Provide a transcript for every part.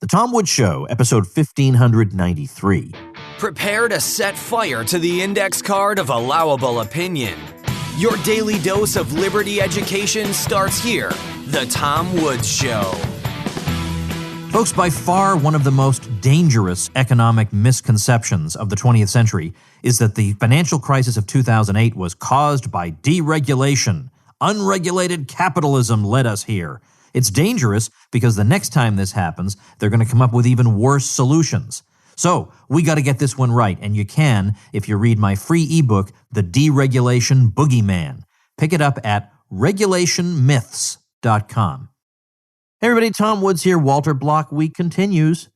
The Tom Woods Show, episode 1593. Prepare to set fire to the index card of allowable opinion. Your daily dose of liberty education starts here. The Tom Woods Show. Folks, by far one of the most dangerous economic misconceptions of the 20th century is that the financial crisis of 2008 was caused by deregulation. Unregulated capitalism led us here. It's dangerous because the next time this happens, they're going to come up with even worse solutions. So we got to get this one right, and you can if you read my free ebook, The Deregulation Boogeyman. Pick it up at regulationmyths.com. Hey everybody, Tom Woods here. Walter Block Week continues,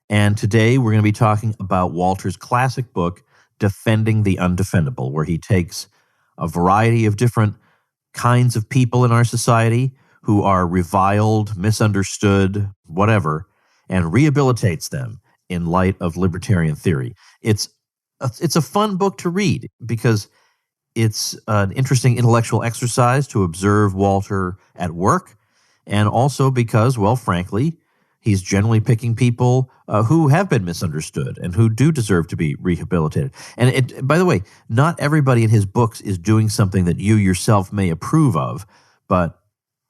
and today we're going to be talking about Walter's classic book, Defending the Undefendable, where he takes a variety of different kinds of people in our society who are reviled, misunderstood, whatever, and rehabilitates them in light of libertarian theory. It's a fun book to read because it's an interesting intellectual exercise to observe Walter at work, and also because, well, frankly, he's generally picking people who have been misunderstood and who do deserve to be rehabilitated. And by the way, not everybody in his books is doing something that you yourself may approve of, but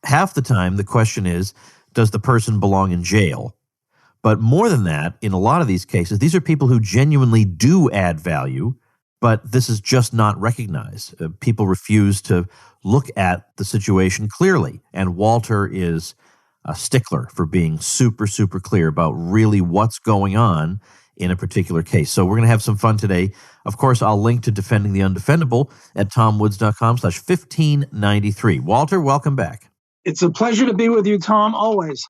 half the time the question is, does the person belong in jail? But more than that, in a lot of these cases, these are people who genuinely do add value, but this is just not recognized. People refuse to look at the situation clearly, and Walter is a stickler for being super, super clear about really what's going on in a particular case. So we're going to have some fun today. Of course, I'll link to Defending the Undefendable at tomwoods.com/1593. Walter, welcome back. It's a pleasure to be with you, Tom, always.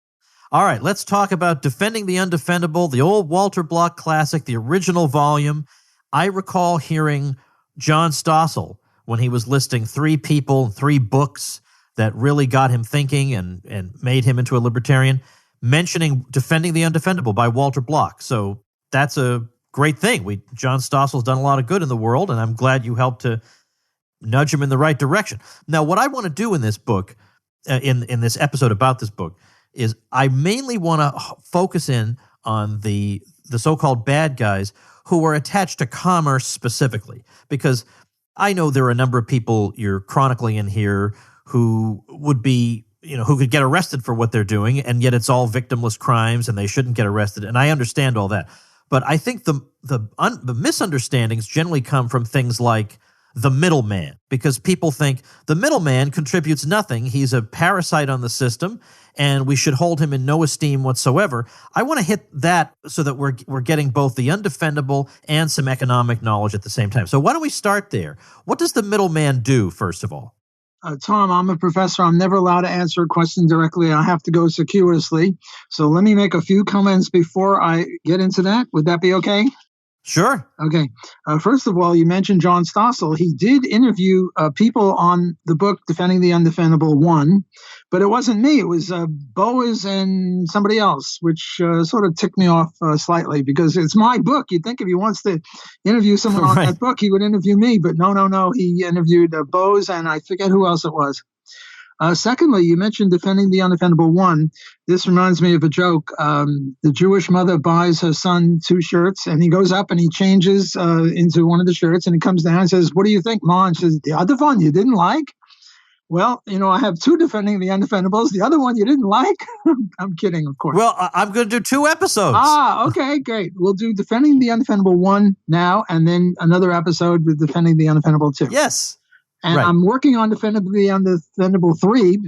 All right, let's talk about Defending the Undefendable, the old Walter Block classic, the original volume. I recall hearing John Stossel, when he was listing 3 people, 3 books that really got him thinking and made him into a libertarian, mentioning Defending the Undefendable by Walter Block. So that's a great thing. John Stossel's done a lot of good in the world, and I'm glad you helped to nudge him in the right direction. Now, what I want to do in this book, in this episode about this book, is I mainly want to focus in on the so-called bad guys who are attached to commerce specifically, because I know there are a number of people you're chronicling in here who would be, who could get arrested for what they're doing, and yet it's all victimless crimes and they shouldn't get arrested. And I understand all that. But I think the misunderstandings generally come from things like the middleman, because people think the middleman contributes nothing. He's a parasite on the system, and we should hold him in no esteem whatsoever. I want to hit that so that we're getting both the undefendable and some economic knowledge at the same time. So why don't we start there? What does the middleman do, first of all? Tom, I'm a professor. I'm never allowed to answer a question directly. I have to go circuitously. So let me make a few comments before I get into that. Would that be okay? Sure. Okay. First of all, you mentioned John Stossel. He did interview people on the book Defending the Undefendable 1, but it wasn't me. It was Boas and somebody else, which sort of ticked me off slightly because it's my book. You'd think if he wants to interview someone on that book, he would interview me, but no. He interviewed Boas, and I forget who else it was. Secondly, you mentioned Defending the Undefendable 1. This reminds me of a joke. The Jewish mother buys her son 2 shirts, and he goes up and he changes into one of the shirts, and he comes down and says, "What do you think, Ma?" And she says, "The other one you didn't like?" Well, I have 2 Defending the Undefendables. The other one you didn't like? I'm kidding, of course. Well, I'm going to do 2 episodes. Okay, great. We'll do Defending the Undefendable 1 now, and then another episode with Defending the Undefendable 2. Yes. And right. I'm working on Defending the Undefendable 3,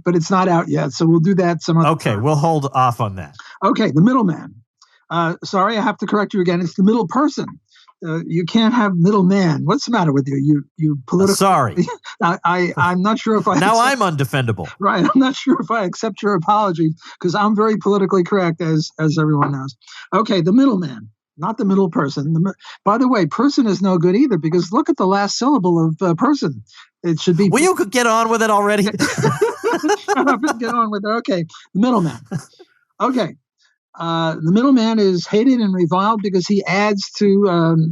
but it's not out yet. So we'll do that some other time. We'll hold off on that. Okay, the middleman. Sorry, I have to correct you again. It's the middle person. You can't have middleman. What's the matter with you? You political. Sorry. I'm not sure if I. Now I'm undefendable. Right. I'm not sure if I accept your apology because I'm very politically correct, as everyone knows. Okay, the middleman. Not the middle person. By the way, person is no good either because look at the last syllable of person. It should be. Well, you could get on with it already. Shut up and get on with it. Okay, the middleman. Okay, the middleman is hated and reviled because he adds to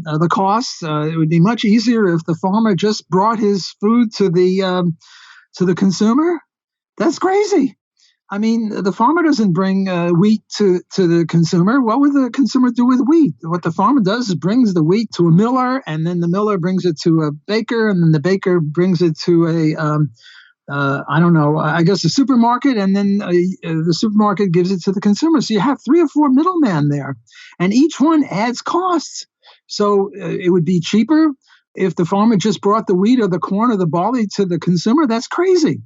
the costs. It would be much easier if the farmer just brought his food to the consumer. That's crazy. I mean, the farmer doesn't bring wheat to the consumer. What would the consumer do with wheat? What the farmer does is brings the wheat to a miller, and then the miller brings it to a baker, and then the baker brings it to I don't know, I guess a supermarket, and then the supermarket gives it to the consumer. So you have 3 or 4 middlemen there, and each one adds costs. So it would be cheaper if the farmer just brought the wheat or the corn or the barley to the consumer. That's crazy.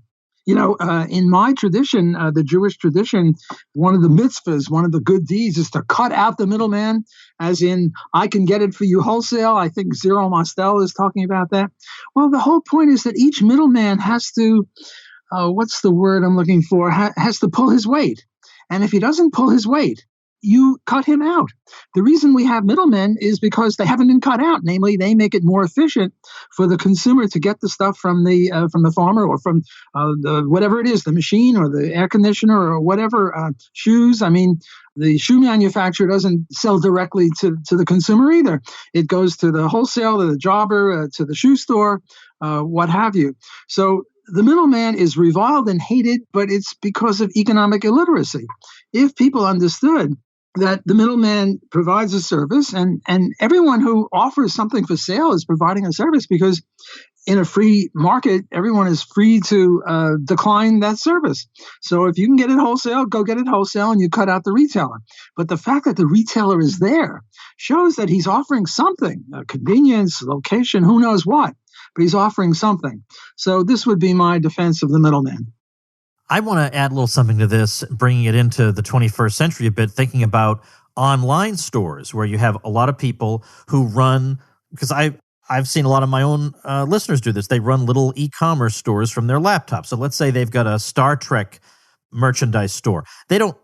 In my tradition, the Jewish tradition, one of the mitzvahs, one of the good deeds is to cut out the middleman, as in, I can get it for you wholesale. I think Zero Mostel is talking about that. Well, the whole point is that each middleman has to, what's the word I'm looking for, has to pull his weight. And if he doesn't pull his weight, you cut him out. The reason we have middlemen is because they haven't been cut out. Namely, they make it more efficient for the consumer to get the stuff from the farmer or from whatever it is, the machine or the air conditioner or whatever, shoes. I mean, the shoe manufacturer doesn't sell directly to the consumer either. It goes to the wholesaler, to the jobber, to the shoe store, what have you. So the middleman is reviled and hated, but it's because of economic illiteracy. If people understood that the middleman provides a service, and everyone who offers something for sale is providing a service, because in a free market, everyone is free to decline that service. So if you can get it wholesale, go get it wholesale, and you cut out the retailer. But the fact that the retailer is there shows that he's offering something, convenience, location, who knows what, but he's offering something. So this would be my defense of the middleman. I want to add a little something to this, bringing it into the 21st century a bit, thinking about online stores where you have a lot of people who run, because I've seen a lot of my own listeners do this. They run little e-commerce stores from their laptop. So let's say they've got a Star Trek merchandise store. They don't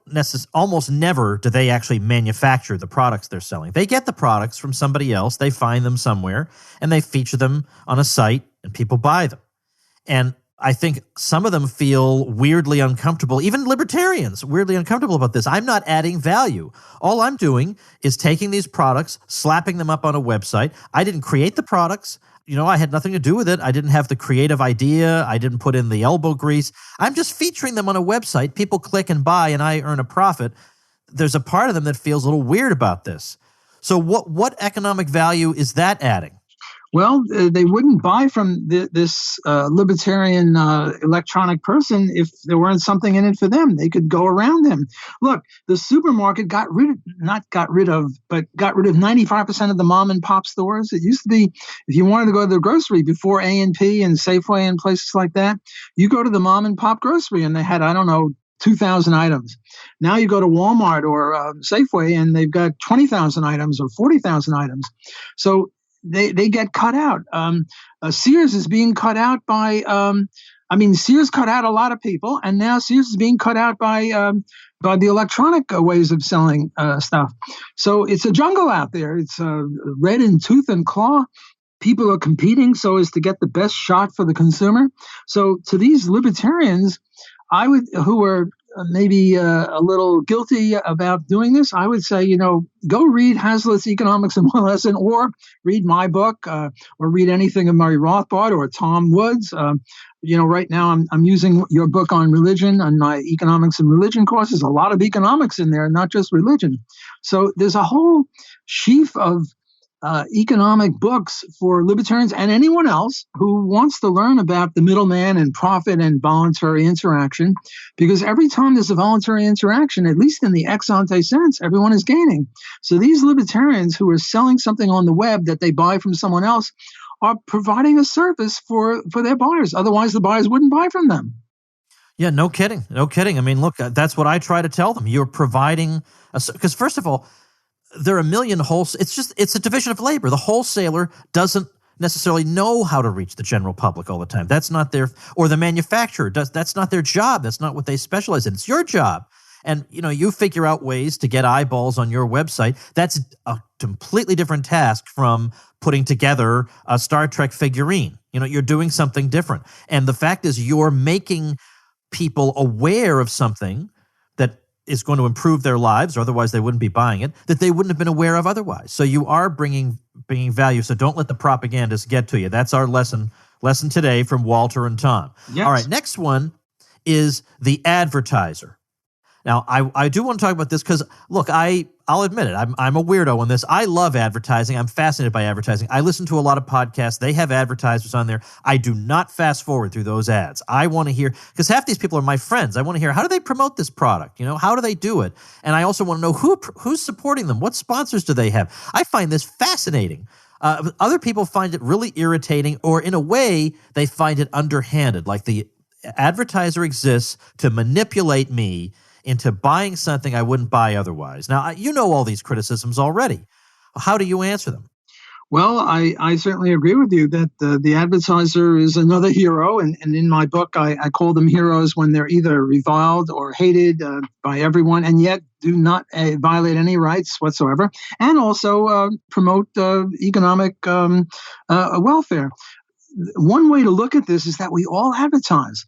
almost never do they actually manufacture the products they're selling. They get the products from somebody else. They find them somewhere and they feature them on a site and people buy them. And I think some of them feel weirdly uncomfortable, even libertarians, weirdly uncomfortable about this. I'm not adding value. All I'm doing is taking these products, slapping them up on a website. I didn't create the products. I had nothing to do with it. I didn't have the creative idea. I didn't put in the elbow grease. I'm just featuring them on a website. People click and buy, and I earn a profit. There's a part of them that feels a little weird about this. So what economic value is that adding? Well, they wouldn't buy from this libertarian electronic person if there weren't something in it for them. They could go around him. Look, the supermarket got rid of 95% of the mom and pop stores. It used to be, if you wanted to go to the grocery before A&P and Safeway and places like that, you go to the mom and pop grocery and they had, 2,000 items. Now you go to Walmart or Safeway and they've got 20,000 items or 40,000 items. So they get cut out. Sears is being cut out by, Sears cut out a lot of people, and now Sears is being cut out by the electronic ways of selling stuff. So it's a jungle out there. It's red in tooth and claw. People are competing so as to get the best shot for the consumer. So to these libertarians, who are maybe a little guilty about doing this, I would say, go read Hazlitt's Economics in One Lesson, or read my book, or read anything of Murray Rothbard or Tom Woods. Right now I'm using your book on religion on my economics and religion course. There's a lot of economics in there, not just religion. So there's a whole sheaf of economic books for libertarians and anyone else who wants to learn about the middleman and profit and voluntary interaction, because every time there's a voluntary interaction, at least in the ex ante sense, everyone is gaining. So these libertarians who are selling something on the web that they buy from someone else are providing a service for their buyers. Otherwise, the buyers wouldn't buy from them. Yeah, no kidding. No kidding. I mean, look, that's what I try to tell them. You're providing because first of all, there are a million it's a division of labor. The wholesaler doesn't necessarily know how to reach the general public all the time. That's not or the manufacturer that's not their job. That's not what they specialize in. It's your job. And, you figure out ways to get eyeballs on your website. That's a completely different task from putting together a Star Trek figurine. You're doing something different. And the fact is you're making people aware of something that is going to improve their lives, or otherwise they wouldn't be buying it, that they wouldn't have been aware of otherwise. So you are bringing value. So don't let the propagandists get to you. That's our lesson today from Walter and Tom. Yes. All right, next one is the Advertiser. Now, I do want to talk about this because, look, I'll admit it. I'm a weirdo on this. I love advertising. I'm fascinated by advertising. I listen to a lot of podcasts. They have advertisers on there. I do not fast forward through those ads. I want to hear, because half these people are my friends. I want to hear, how do they promote this product? How do they do it? And I also want to know who's supporting them. What sponsors do they have? I find this fascinating. Other people find it really irritating, or in a way, they find it underhanded. Like the advertiser exists to manipulate me into buying something I wouldn't buy otherwise. Now, you know all these criticisms already. How do you answer them? Well, I certainly agree with you that the advertiser is another hero. And in my book, I call them heroes when they're either reviled or hated by everyone, and yet do not violate any rights whatsoever, and also promote economic welfare. One way to look at this is that we all advertise.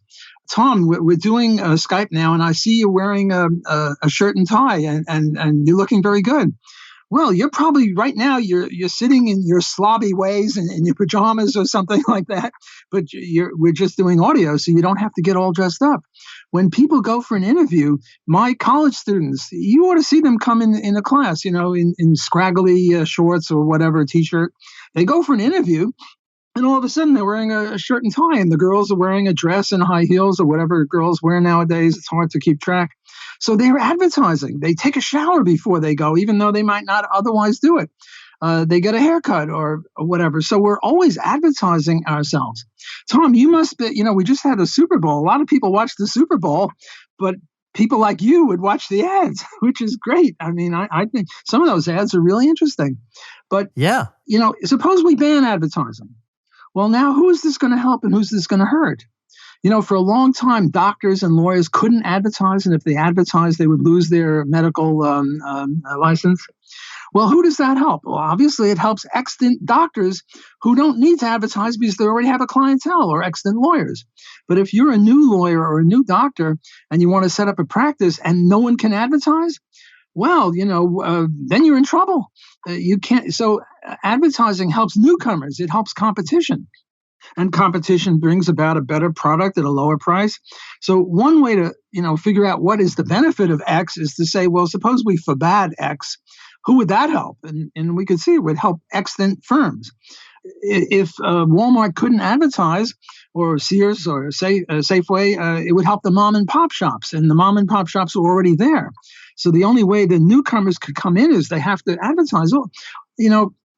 Tom, we're doing Skype now, and I see you wearing a shirt and tie, and you're looking very good. Well, you're probably right now you're sitting in your slobby ways in your pajamas or something like that. But we're just doing audio, so you don't have to get all dressed up. When people go for an interview, my college students, you ought to see them come in a class, in scraggly shorts or whatever, t-shirt. They go for an interview. And all of a sudden, they're wearing a shirt and tie, and the girls are wearing a dress and high heels or whatever girls wear nowadays. It's hard to keep track. So they're advertising. They take a shower before they go, even though they might not otherwise do it. They get a haircut or whatever. So we're always advertising ourselves. Tom, you must be, we just had a Super Bowl. A lot of people watch the Super Bowl, but people like you would watch the ads, which is great. I mean, I think some of those ads are really interesting. But, yeah, suppose we ban advertising. Well, now who is this going to help and who's this going to hurt? For a long time, doctors and lawyers couldn't advertise, and if they advertised, they would lose their medical license. Well, who does that help? Well, obviously, it helps extant doctors who don't need to advertise because they already have a clientele, or extant lawyers. But if you're a new lawyer or a new doctor and you want to set up a practice and no one can advertise, well, then you're in trouble. You can't. So advertising helps newcomers. It helps competition. And competition brings about a better product at a lower price. So one way to, figure out what is the benefit of X is to say, well, suppose we forbade X. Who would that help? And we could see it would help extant firms. If Walmart couldn't advertise, or Sears or Safeway, it would help the mom and pop shops. And the mom and pop shops are already there. So the only way the newcomers could come in is they have to advertise. Well,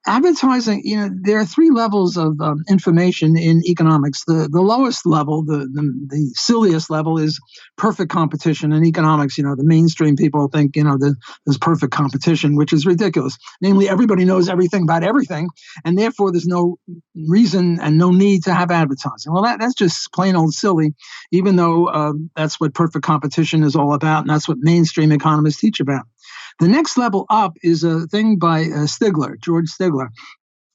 advertising, there are three levels of information in economics. The lowest level, the silliest level, is perfect competition in economics. The mainstream people think, there's perfect competition, which is ridiculous. Namely, everybody knows everything about everything, and therefore there's no reason and no need to have advertising. Well, that's just plain old silly, even though that's what perfect competition is all about, and that's what mainstream economists teach about. The next level up is a thing by George Stigler,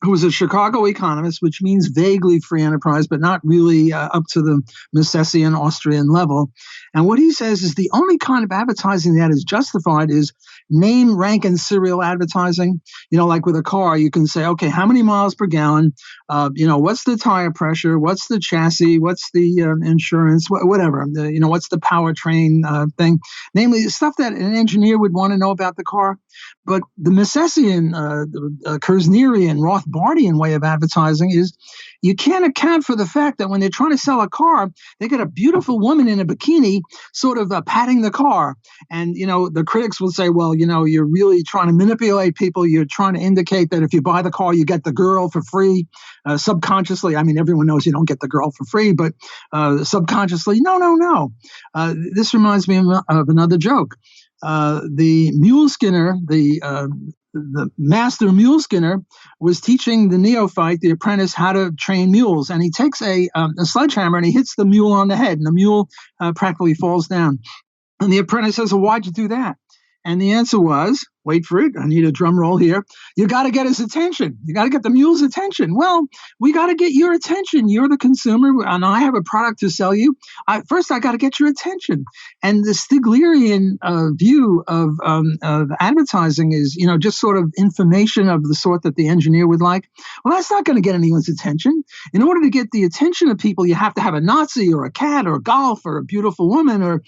who was a Chicago economist, which means vaguely free enterprise, but not really up to the Misesian Austrian level. And what he says is the only kind of advertising that is justified is name, rank, and serial advertising. Like with a car, you can say, okay, how many miles per gallon? What's the tire pressure? What's the chassis? What's the insurance? Whatever. What's the powertrain thing? Namely, stuff that an engineer would want to know about the car. But the Misesian, Kersnerian, Rothbardian way of advertising is you can't account for the fact that when they're trying to sell a car, they get a beautiful woman in a bikini sort of patting the car. And, the critics will say, well, you're really trying to manipulate people. You're trying to indicate that if you buy the car, you get the girl for free. Subconsciously, I mean, everyone knows you don't get the girl for free, but subconsciously, no. This reminds me of another joke. The mule skinner, the master mule skinner, was teaching the neophyte, the apprentice, how to train mules. And he takes a sledgehammer and he hits the mule on the head, and the mule practically falls down. And the apprentice says, well, why'd you do that? And the answer was, wait for it, I need a drum roll here. You got to get his attention. You got to get the mule's attention. Well, we got to get your attention. You're the consumer, and I have a product to sell you. First, I got to get your attention. And the Stiglerian view of advertising is, just sort of information of the sort that the engineer would like. Well, that's not going to get anyone's attention. In order to get the attention of people, you have to have a Nazi or a cat or golf or a beautiful woman or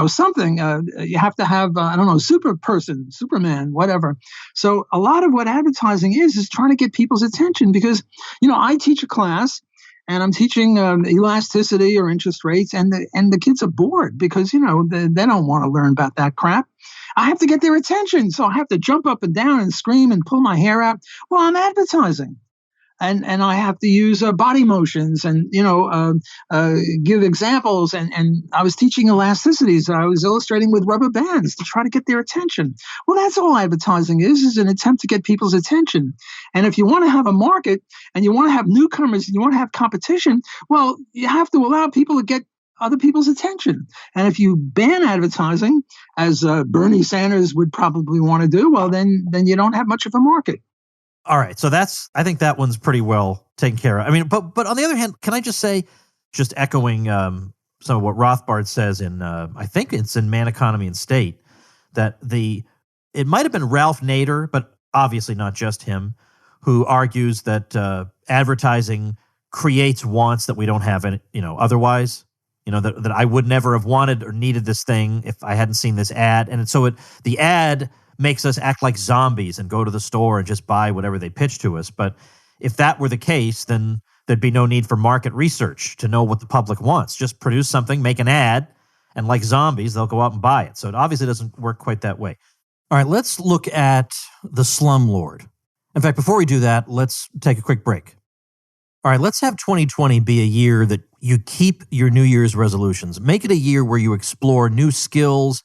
something. You have to have, super person, Superman, whatever. So a lot of what advertising is trying to get people's attention because, I teach a class and I'm teaching elasticity or interest rates and the kids are bored because, they don't want to learn about that crap. I have to get their attention. So I have to jump up and down and scream and pull my hair out. Well, I'm advertising. And I have to use body motions and, give examples. And I was teaching elasticities. I was illustrating with rubber bands to try to get their attention. Well, that's all advertising is an attempt to get people's attention. And if you want to have a market and you want to have newcomers and you want to have competition, well, you have to allow people to get other people's attention. And if you ban advertising, as Bernie Sanders would probably want to do, well, then you don't have much of a market. All right, so I think that one's pretty well taken care of. I mean, but on the other hand, can I just say, just echoing some of what Rothbard says in, I think it's in Man, Economy, and State, that it might have been Ralph Nader, but obviously not just him, who argues that advertising creates wants that we don't have, otherwise. That I would never have wanted or needed this thing if I hadn't seen this ad, and so the ad makes us act like zombies and go to the store and just buy whatever they pitch to us. But if that were the case, then there'd be no need for market research to know what the public wants. Just produce something, make an ad, and like zombies, they'll go out and buy it. So it obviously doesn't work quite that way. All right, let's look at the Slumlord. In fact, before we do that, let's take a quick break. All right, let's have 2020 be a year that you keep your New Year's resolutions. Make it a year where you explore new skills,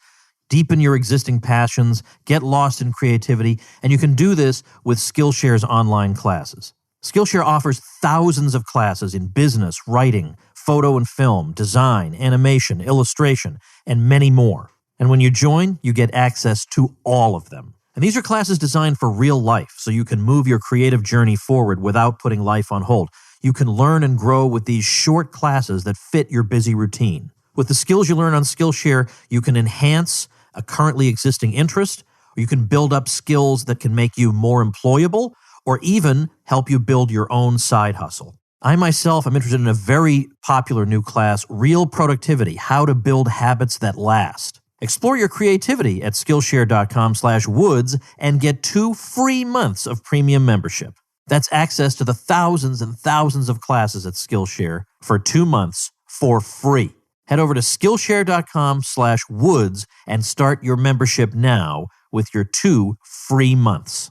deepen your existing passions, get lost in creativity, and you can do this with Skillshare's online classes. Skillshare offers thousands of classes in business, writing, photo and film, design, animation, illustration, and many more. And when you join, you get access to all of them. And these are classes designed for real life, so you can move your creative journey forward without putting life on hold. You can learn and grow with these short classes that fit your busy routine. With the skills you learn on Skillshare, you can enhance a currently existing interest, or you can build up skills that can make you more employable, or even help you build your own side hustle. I myself am interested in a very popular new class, Real Productivity, How to Build Habits That Last. Explore your creativity at Skillshare.com/woods and get 2 free months of premium membership. That's access to the thousands and thousands of classes at Skillshare for 2 months for free. Head over to Skillshare.com/woods and start your membership now with your 2 free months.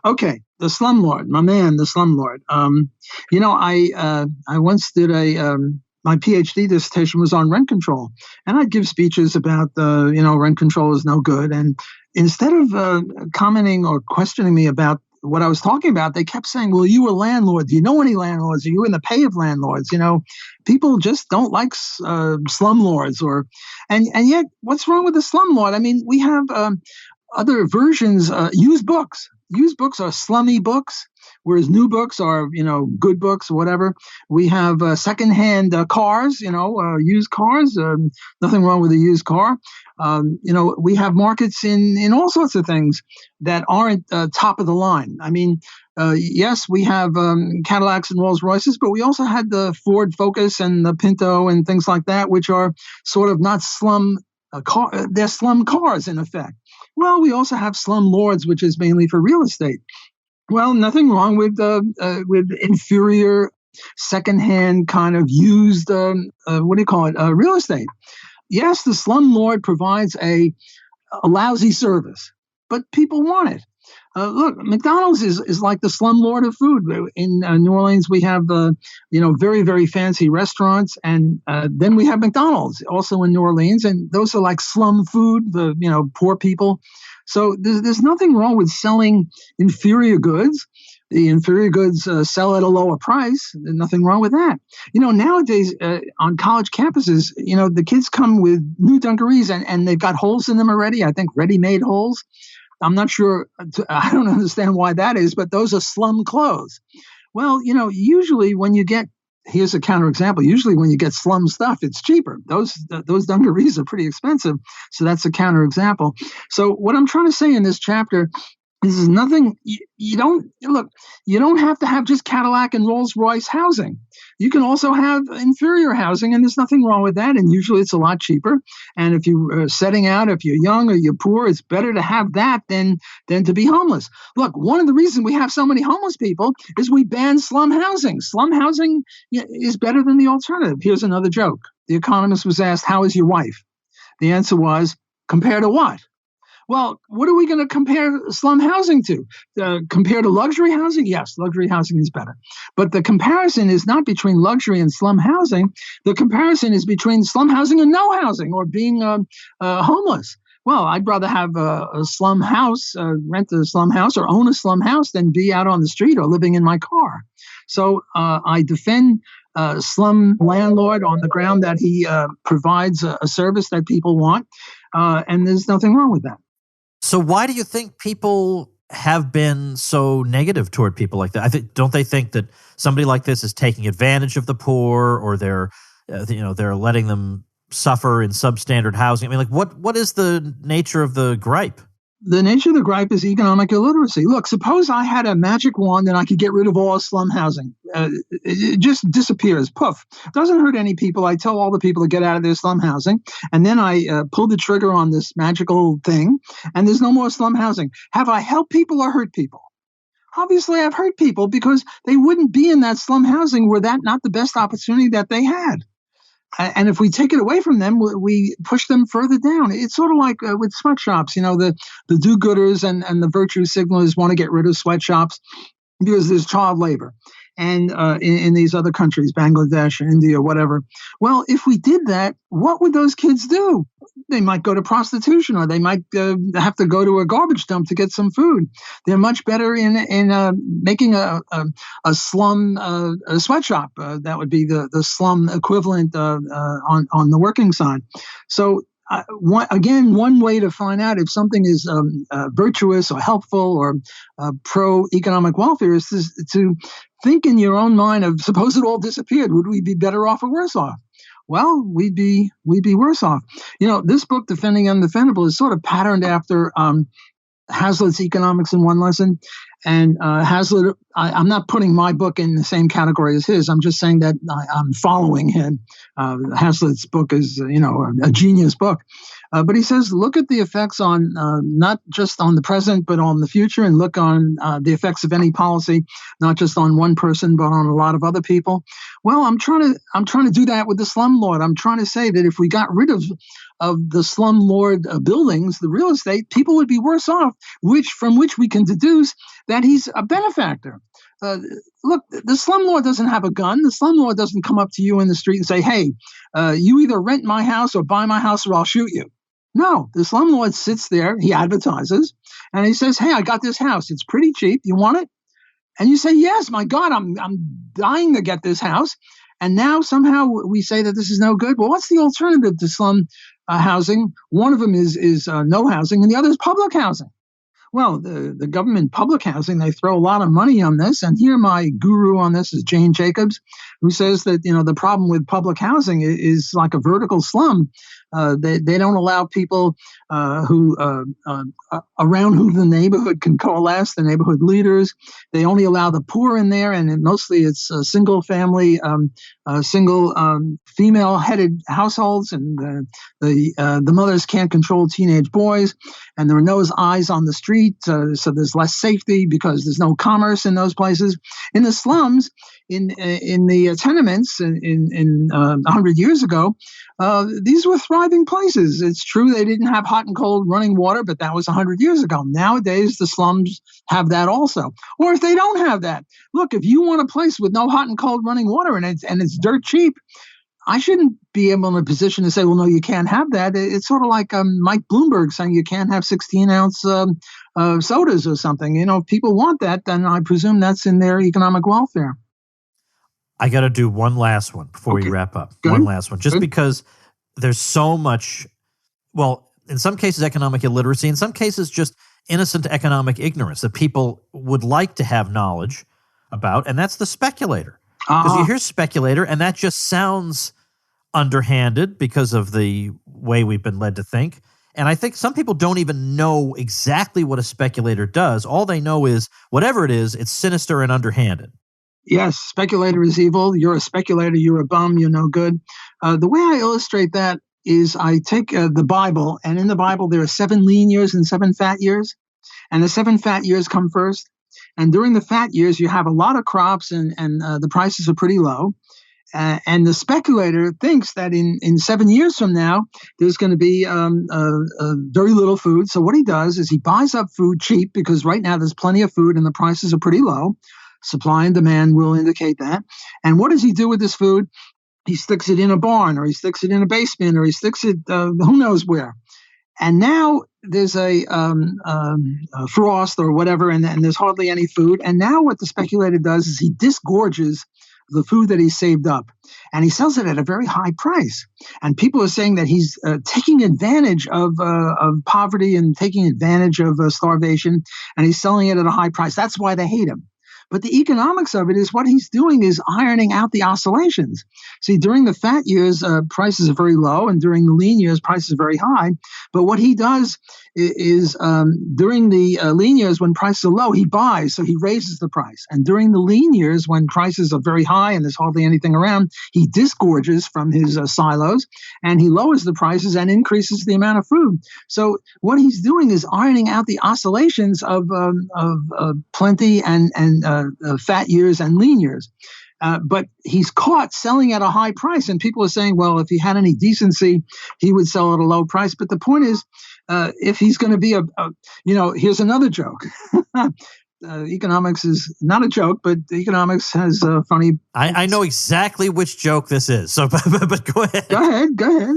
Okay, the Slumlord, my man, the Slumlord. I once did my PhD dissertation was on rent control, and I'd give speeches about rent control is no good. And instead of commenting or questioning me about what I was talking about, they kept saying, well, you were landlord. Do you know any landlords? Are you in the pay of landlords? People just don't like slumlords and yet what's wrong with the slumlord? I mean, we have other versions, used books. Used books are slummy books, whereas new books are, good books or whatever. We have secondhand cars, used cars. Nothing wrong with a used car. We have markets in all sorts of things that aren't top of the line. I mean, yes, we have Cadillacs and Rolls Royces, but we also had the Ford Focus and the Pinto and things like that, which are sort of not slum they're slum cars in effect. Well, we also have slumlords, which is mainly for real estate. Well, nothing wrong with inferior, secondhand kind of used, real estate. Yes, the slumlord provides a lousy service, but people want it. Look, McDonald's is like the slumlord of food. In New Orleans, we have very, very fancy restaurants, and then we have McDonald's also in New Orleans, and those are like slum food, poor people. So there's nothing wrong with selling inferior goods, the inferior goods sell at a lower price. There's nothing wrong with that. Nowadays on college campuses, the kids come with new dungarees and they've got holes in them already. I think ready-made holes. I'm not sure. I don't understand why that is, but those are slum clothes. Well, usually when you get, here's a counterexample. Usually when you get slum stuff, it's cheaper. Those dungarees are pretty expensive. So that's a counterexample. So what I'm trying to say in this chapter, this is nothing. You don't have to have just Cadillac and Rolls Royce housing. You can also have inferior housing, and there's nothing wrong with that. And usually it's a lot cheaper. And if you're setting out, if you're young or you're poor, it's better to have that than to be homeless. Look, one of the reasons we have so many homeless people is we banned slum housing. Slum housing is better than the alternative. Here's another joke. The Economist was asked, "How is your wife?" The answer was, "Compared to what?" Well, what are we going to compare slum housing to? Compare to luxury housing? Yes, luxury housing is better. But the comparison is not between luxury and slum housing. The comparison is between slum housing and no housing, or being homeless. Well, I'd rather have a slum house, rent a slum house, or own a slum house than be out on the street or living in my car. So I defend slum landlord on the ground that he provides a service that people want, and there's nothing wrong with that. So why do you think people have been so negative toward people like that? Don't they think that somebody like this is taking advantage of the poor, or they're letting them suffer in substandard housing? I mean, what is the nature of the gripe? The nature of the gripe is economic illiteracy. Look, suppose I had a magic wand and I could get rid of all slum housing. It just disappears. Poof. Doesn't hurt any people. I tell all the people to get out of their slum housing. And then I pull the trigger on this magical thing, and there's no more slum housing. Have I helped people or hurt people? Obviously, I've hurt people, because they wouldn't be in that slum housing were that not the best opportunity that they had. And if we take it away from them, we push them further down. It's sort of like with sweatshops. The do-gooders and the virtue signalers want to get rid of sweatshops because there's child labor. And in these other countries, Bangladesh, India, whatever. Well, if we did that, what would those kids do? They might go to prostitution, or they might have to go to a garbage dump to get some food. They're much better in making a slum a sweatshop. That would be the slum equivalent on the working side. So one way to find out if something is virtuous or helpful or pro-economic welfare is to think in your own mind of, suppose it all disappeared, would we be better off or worse off? Well, we'd be worse off. This book, Defending Undefendable, is sort of patterned after Hazlitt's Economics in One Lesson. And Hazlitt, I'm not putting my book in the same category as his. I'm just saying that I'm following him. Hazlitt's book is, a genius book. But he says, look at the effects on not just on the present, but on the future, and look on the effects of any policy, not just on one person, but on a lot of other people. Well, I'm trying to do that with the slumlord. I'm trying to say that if we got rid of the slumlord buildings, the real estate, people would be worse off, from which we can deduce that he's a benefactor. Look, the slumlord doesn't have a gun. The slumlord doesn't come up to you in the street and say, hey, you either rent my house or buy my house or I'll shoot you. No, the slumlord sits there, he advertises, and he says, hey, I got this house. It's pretty cheap. You want it? And you say, yes, my God, I'm dying to get this house. And now somehow we say that this is no good. Well, what's the alternative to slum housing? One of them is no housing, and the other is public housing. Well, the government public housing, they throw a lot of money on this. And here my guru on this is Jane Jacobs, who says that, the problem with public housing is like a vertical slum. They don't allow people who around who the neighborhood can coalesce, the neighborhood leaders. They only allow the poor in there, and mostly it's single family, single female-headed households, and the mothers can't control teenage boys, and there are no eyes on the street, so there's less safety because there's no commerce in those places. In the slums, in the tenements, in 100 years ago, these were thriving places. It's true they didn't have hot and cold running water, but that was 100 years ago. Nowadays, the slums have that also. Or if they don't have that, look, if you want a place with no hot and cold running water and it's dirt cheap, I shouldn't be able in a position to say, well, no, you can't have that. It's sort of like Mike Bloomberg saying you can't have 16-ounce sodas or something. If people want that, then I presume that's in their economic welfare. I got to do one last one before we wrap up. Good. One last one, just Good. because there's so much, well, in some cases economic illiteracy, in some cases just innocent economic ignorance that people would like to have knowledge about, and that's the speculator. Because you hear speculator, and that just sounds underhanded because of the way we've been led to think. And I think some people don't even know exactly what a speculator does. All they know is, whatever it is, it's sinister and underhanded. Yes, speculator is evil. You're a speculator. You're a bum. You're no good. The way I illustrate that is I take the Bible, and in the Bible there are 7 lean years and 7 fat years. And the 7 fat years come first. And during the fat years, you have a lot of crops and the prices are pretty low. And the speculator thinks that in 7 years from now, there's going to be very little food. So what he does is he buys up food cheap because right now there's plenty of food and the prices are pretty low. Supply and demand will indicate that. And what does he do with this food? He sticks it in a barn, or he sticks it in a basement, or he sticks it who knows where. And now there's a frost or whatever, and there's hardly any food. And now what the speculator does is he disgorges the food that he saved up, and he sells it at a very high price. And people are saying that he's taking advantage of poverty and taking advantage of starvation, and he's selling it at a high price. That's why they hate him. But the economics of it is what he's doing is ironing out the oscillations. See, during the fat years, prices are very low, and during the lean years, prices are very high. But what he does is during the lean years, when prices are low, he buys, so he raises the price. And during the lean years, when prices are very high and there's hardly anything around, he disgorges from his silos, and he lowers the prices and increases the amount of food. So what he's doing is ironing out the oscillations of plenty and fat years and lean years. But he's caught selling at a high price, and people are saying, well, if he had any decency, he would sell at a low price. But the point is, if he's going to be here's another joke. Economics is not a joke, but economics has funny. I know exactly which joke this is. So, but go ahead. Go ahead.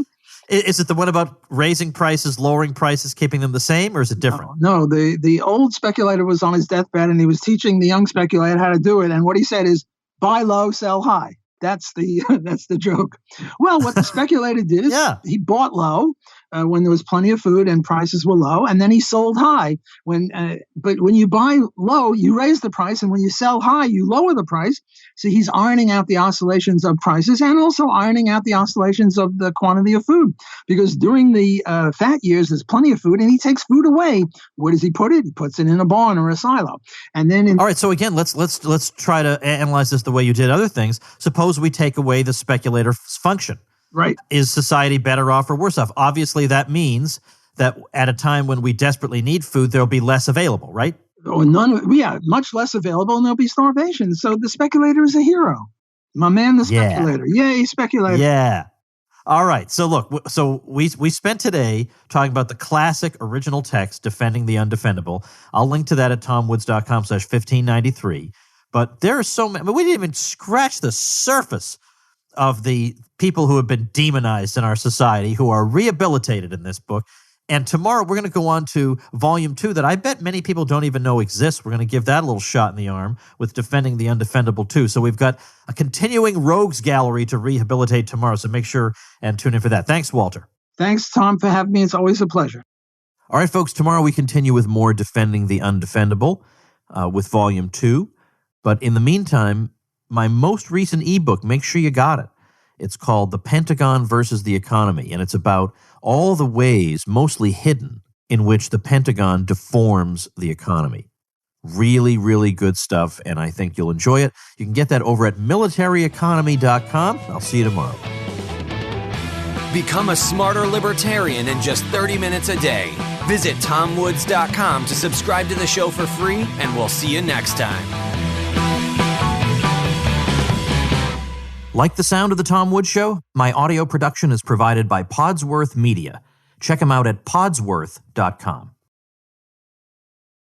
Is it the one about raising prices, lowering prices, keeping them the same, or is it different? No, the old speculator was on his deathbed, and he was teaching the young speculator how to do it. And what he said is, buy low, sell high. That's the joke. Well, what the speculator did is he bought low when there was plenty of food and prices were low, and then he sold high. But when you buy low, you raise the price, and when you sell high, you lower the price. So he's ironing out the oscillations of prices and also ironing out the oscillations of the quantity of food. Because during the fat years, there's plenty of food, and he takes food away. Where does he put it? He puts it in a barn or a silo. And then all right. So again, let's try to analyze this the way you did other things. Suppose we take away the speculator's function. Right. Is society better off or worse off? Obviously, that means that at a time when we desperately need food, there'll be less available, right? Oh, much less available, and there'll be starvation. So the speculator is a hero. My man, the speculator. Yay, speculator. Yeah. All right. So look, we spent today talking about the classic original text, Defending the Undefendable. I'll link to that at tomwoods.com/1593. But there are so many, we didn't even scratch the surface of the people who have been demonized in our society, who are rehabilitated in this book. And tomorrow we're going to go on to Volume 2 that I bet many people don't even know exists. We're going to give that a little shot in the arm with Defending the Undefendable 2. So we've got a continuing rogues gallery to rehabilitate tomorrow. So make sure and tune in for that. Thanks, Walter. Thanks, Tom, for having me. It's always a pleasure. All right, folks, tomorrow we continue with more Defending the Undefendable with Volume 2. But in the meantime, my most recent ebook, make sure you got it. It's called The Pentagon versus the Economy, and it's about all the ways, mostly hidden, in which the Pentagon deforms the economy. Really, really good stuff, and I think you'll enjoy it. You can get that over at militaryeconomy.com. I'll see you tomorrow. Become a smarter libertarian in just 30 minutes a day. Visit tomwoods.com to subscribe to the show for free, and we'll see you next time. Like the sound of The Tom Woods Show? My audio production is provided by Podsworth Media. Check them out at podsworth.com.